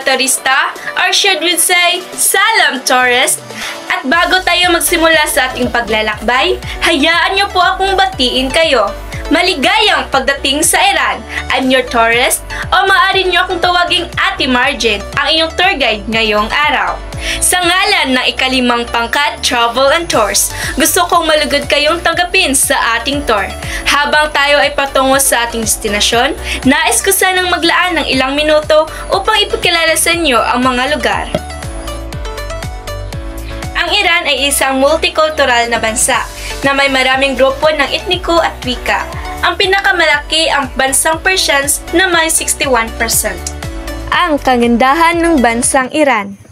turista, or should we say, Salam Tourist! At bago tayo magsimula sa ating paglalakbay, hayaan niyo po akong batiin kayo. Maligayang pagdating sa Iran! I'm your tourist, o maaari niyo akong tawaging Ate Margin, ang inyong tour guide ngayong araw. Sa ngalan ng ikalimang pangkat Travel and Tours, gusto kong malugod kayong tanggapin sa ating tour. Habang tayo ay patungo sa ating destinasyon, nais ko sanang maglaan ng ilang minuto upang ipakilala sa inyo ang mga lugar. Ang Iran ay isang multicultural na bansa na may maraming grupo ng etniko at wika. Ang pinakamalaki ang bansang Persians na may 61%. Ang kagandahan ng bansang Iran.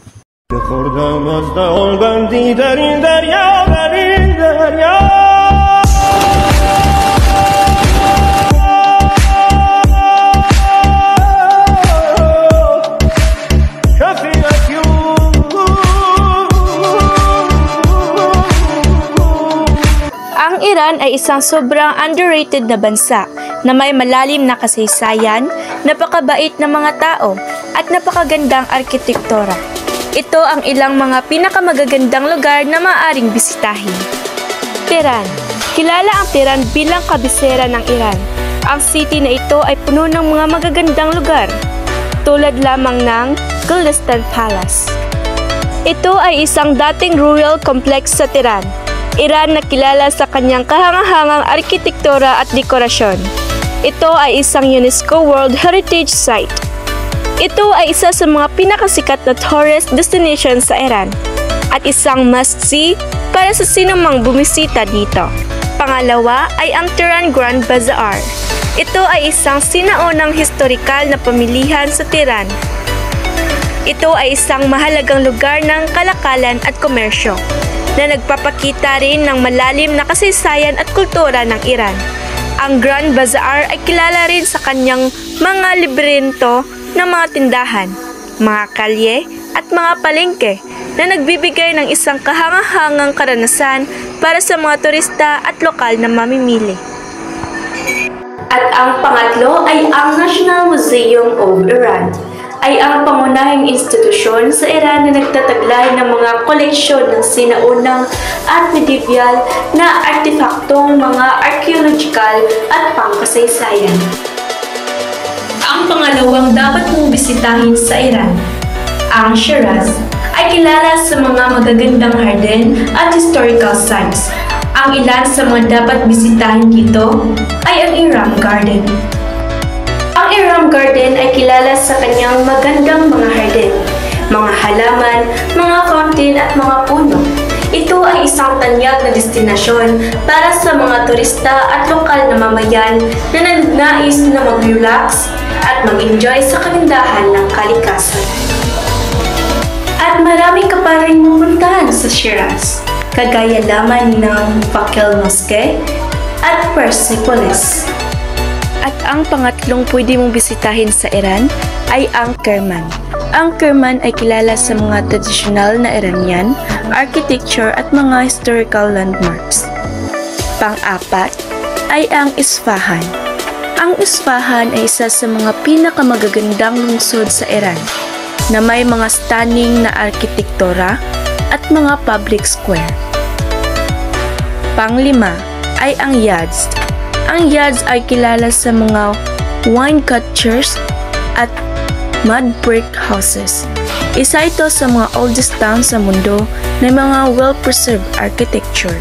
Ang Iran ay isang sobrang underrated na bansa na may malalim na kasaysayan, napakabait na mga tao, at napakagandang arkitektura. Ito ang ilang mga pinakamagagandang lugar na maaaring bisitahin. Tehran. Kilala ang Tehran bilang kabisera ng Iran. Ang city na ito ay puno ng mga magagandang lugar, tulad lamang ng Gulistan Palace. Ito ay isang dating royal complex sa Tehran, Iran na kilala sa kanyang kahangahangang arkitektura at dekorasyon. Ito ay isang UNESCO World Heritage Site. Ito ay isa sa mga pinakasikat na tourist destination sa Iran at isang must-see para sa sinumang bumisita dito. Pangalawa ay ang Tehran Grand Bazaar. Ito ay isang sinaunang historikal na pamilihan sa Tehran. Ito ay isang mahalagang lugar ng kalakalan at komersyo na nagpapakita rin ng malalim na kasaysayan at kultura ng Iran. Ang Grand Bazaar ay kilala rin sa kanyang mga librento ng mga tindahan, mga kalye at mga palengke na nagbibigay ng isang kahangahangang karanasan para sa mga turista at lokal na mamimili. At ang pangatlo ay ang National Museum of Iran. Ay ang pangunahing institusyon sa Iran na nagtataglay ng mga koleksyon ng sinaunang at medieval na artefaktong mga archaeological at pangkasaysayan. Ang pangalawang dapat mong bisitahin sa Iran, ang Shiraz, ay kilala sa mga magagandang harden at historical sites. Ang ilan sa mga dapat bisitahin dito ay ang Iram Garden. Ang Iram Garden ay kilala sa kanyang magandang mga harden, mga halaman, mga fountain at mga puno. Ito ay isang tanyag na destinasyon para sa mga turista at lokal na mamayan na nagnais na mag-relax at mag-enjoy sa kagandahan ng kalikasan. At marami ka pa rin pupuntahan sa Shiraz, kagaya lamang ng Fakir Mosque at Persepolis. At ang pangatlong pwede mong bisitahin sa Iran ay ang Kerman. Ang Kerman ay kilala sa mga tradisyonal na Iranian, architecture at mga historical landmarks. Pang-apat ay ang Isfahan. Ang Isfahan ay isa sa mga pinakamagagandang lungsod sa Iran na may mga stunning na arkitektura at mga public square. Pang-lima ay ang Yazd. Ang Yazd ay kilala sa mga wine cultures at mud brick houses. Isa ito sa mga oldest town sa mundo na mga well-preserved architecture.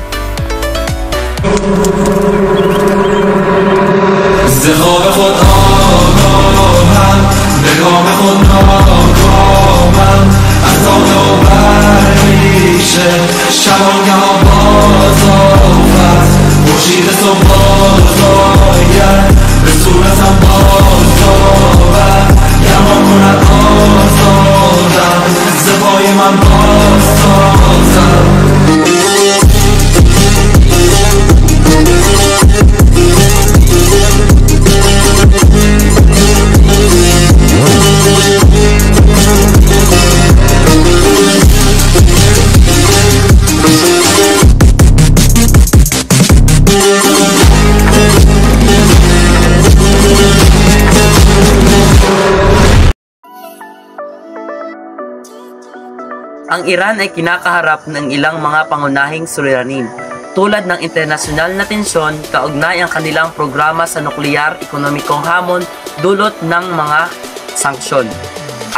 Ang Iran ay kinakaharap ng ilang mga pangunahing suliranin, tulad ng internasyonal na tensyon kaugnay ang kanilang programa sa nukleyar, ekonomikong hamon, dulot ng mga sanksyon,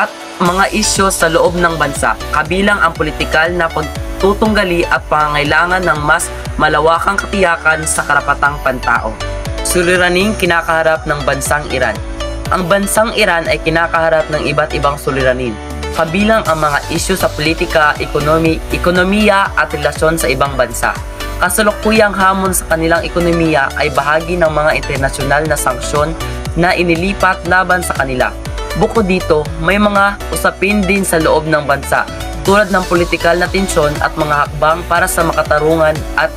at mga isyu sa loob ng bansa, kabilang ang politikal na pagtutunggali at pangangailangan ng mas malawakang katiyakan sa karapatang pantao. Suliraning kinakaharap ng bansang Iran. Ang bansang Iran ay kinakaharap ng iba't ibang suliranin, kabilang ang mga isyu sa politika, ekonomiya at relasyon sa ibang bansa. Kasalukuyang hamon sa kanilang ekonomiya ay bahagi ng mga internasyonal na sanksyon na inilipat laban sa kanila. Bukod dito, may mga usapin din sa loob ng bansa, tulad ng politikal na tensyon at mga hakbang para sa makatarungan at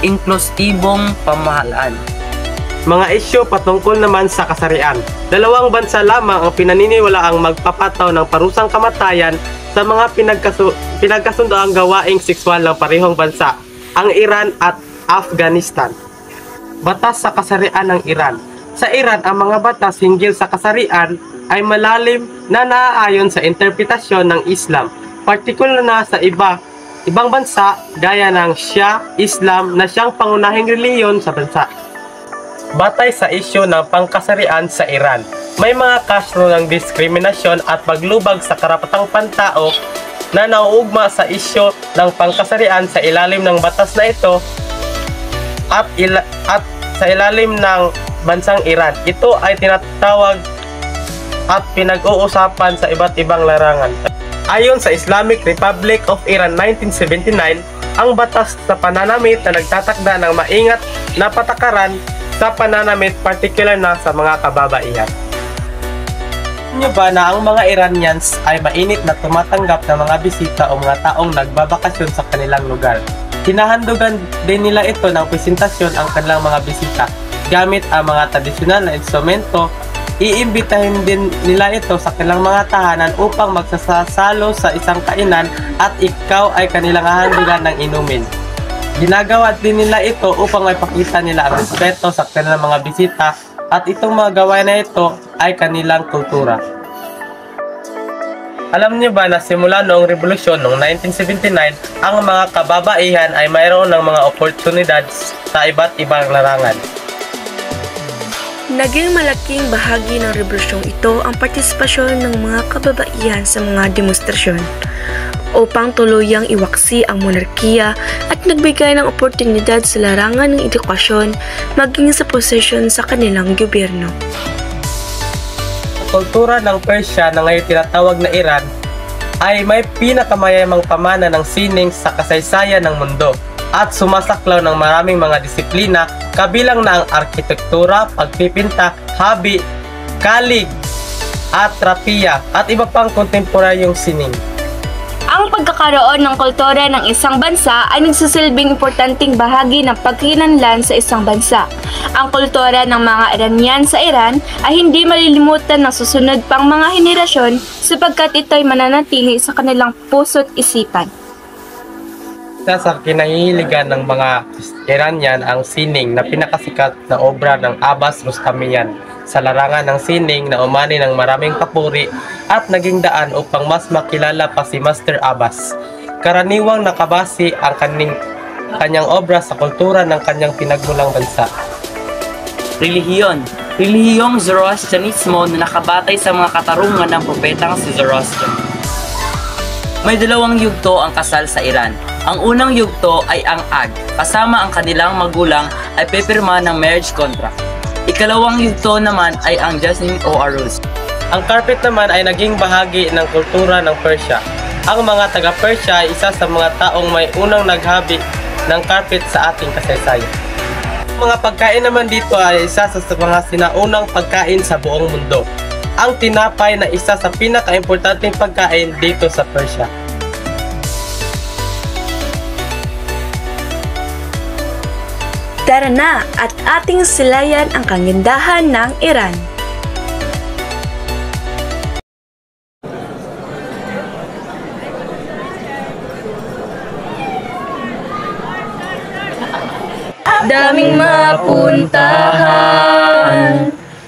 inklusibong pamahalaan. Mga isyu patungkol naman sa kasarian. Dalawang bansa lamang ang pinaniniwalaang magpapataw ng parusang kamatayan sa mga pinagkasundoang gawaing sexual ng parehong bansa, ang Iran at Afghanistan. Batas sa kasarian ng Iran. Sa Iran, ang mga batas hinggil sa kasarian ay malalim na naaayon sa interpretasyon ng Islam, partikular na sa ibang bansa gaya ng Shia Islam na siyang pangunahing reliyon sa bansa. Batay sa isyu ng pangkasarian sa Iran, may mga kaso ng diskriminasyon at paglubag sa karapatang pantao na nauugma sa isyu ng pangkasarian sa ilalim ng batas na ito at sa ilalim ng bansang Iran. Ito ay tinatawag at pinag-uusapan sa iba't ibang larangan. Ayon sa Islamic Republic of Iran 1979, ang batas sa pananamit na nagtatakda ng maingat na patakaran sa pananamit, partikular na sa mga kababaihan. Alam niyo ba na ang mga Iranians ay mainit na tumatanggap ng mga bisita o mga taong nagbabakasyon sa kanilang lugar? Hinahandugan din nila ito ng presentasyon ang kanilang mga bisita. Gamit ang mga tradisyonal na instrumento, iimbitahin din nila ito sa kanilang mga tahanan upang magsasalo sa isang kainan at ikaw ay kanilang hahandugan ng inumin. Ginagawa din nila ito upang maipakita nila ang respeto sa kanilang mga bisita at itong mga gawain na ito ay kanilang kultura. Alam niyo ba na simula noong revolusyon noong 1979, ang mga kababaihan ay mayroon ng mga oportunidad sa iba't ibang larangan. Naging malaking bahagi ng revolusyong ito ang partisipasyon ng mga kababaihan sa mga demonstrasyon upang tuluyang iwaksi ang monarkiya at nagbigay ng oportunidad sa larangan ng edukasyon maging sa posisyon sa kanilang gobyerno. Kultura ng Persia na ngayon tinatawag na Iran ay may pinakamayamang pamana ng sining sa kasaysayan ng mundo at sumasaklaw ng maraming mga disiplina kabilang na ang arkitektura, pagpipinta, habi, kalig, at rapiya at iba pang kontemporaryong sining. Ang pagkakaroon ng kultura ng isang bansa ay nagsisilbing importanteng bahagi ng pagkikinlanlan sa isang bansa. Ang kultura ng mga Iranian sa Iran ay hindi malilimutan ng susunod pang mga henerasyon sapagkat ito ay mananatili sa kanilang puso't isipan. Isa sa kinahihiligan ng mga Iranian ang sining na pinakasikat na obra ng Abbas Rustamian sa larangan ng sining na umani ng maraming papuri at naging daan upang mas makilala pa si Master Abbas. Karaniwang nakabase ang kanyang obra sa kultura ng kanyang pinagmulang bansa. Relihiyon. Relihiyong Zoroastrianismo na nakabatay sa mga katarungan ng propetang si Zoroaster. May dalawang yugto ang kasal sa Iran. Ang unang yugto ay ang Ag, kasama ang kanilang magulang ay pepirma ng marriage contract. Ikalawang yugto naman ay ang Jasmine o Aruz. Ang carpet naman ay naging bahagi ng kultura ng Persia. Ang mga taga-Persia ay isa sa mga taong may unang naghabi ng carpet sa ating kasaysayan. Ang mga pagkain naman dito ay isa sa mga sinaunang pagkain sa buong mundo. Ang tinapay na isa sa pinaka-importanteng pagkain dito sa Persia. Tara na at ating silayan ang kagandahan ng Iran. Daming mapuntahan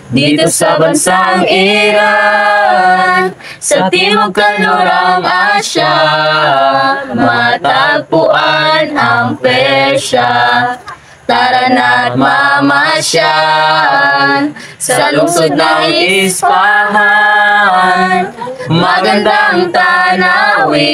dito sa bansang Iran. Sa timog kanlurang Asya, matagpuan ang Persya. Tara na't mamasyal sa lungsod ng Isfahan. Magandang tanawin,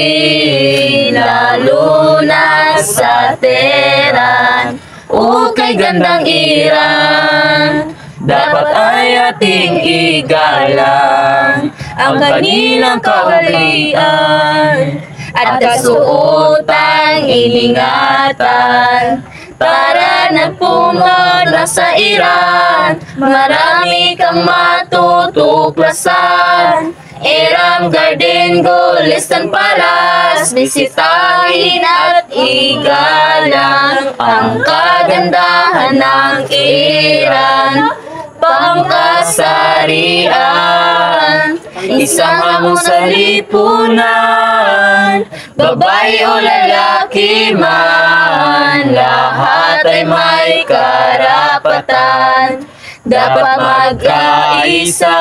lalo na sa Tehran. O kay gandang Iran, dapat ay ating igalang ang kanilang kaugalian at kasuotang iningatan. Tara na pumunta sa Iran, marami kang matutuklasan. Iram Garden, Golestan Palace, bisitahin at igalang ang kagandahan ng Iran. Pangkasarian, isang hamon sa lipunan, babae o lalaki man, lahat ay may karapatan. Dapat magkaisa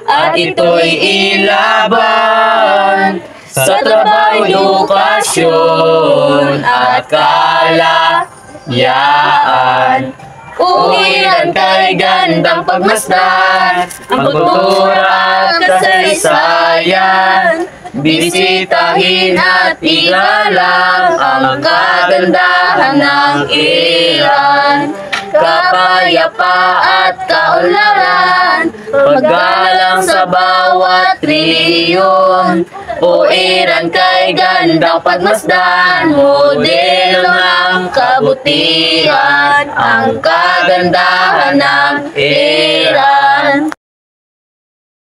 at ito'y ilaban sa trabaho, edukasyon at kalayaan. Uwiran kay gandang pagmasdan ang kultura at kasaysayan. Bisitahin at igalang ang kagandahan ng Iran. Kapayapa at kaunlaran, paggalang sa bawat reliyon. O Iran kay gandang pagmasdan, modelo ng kabutihan, ang kagandahan ng Iran.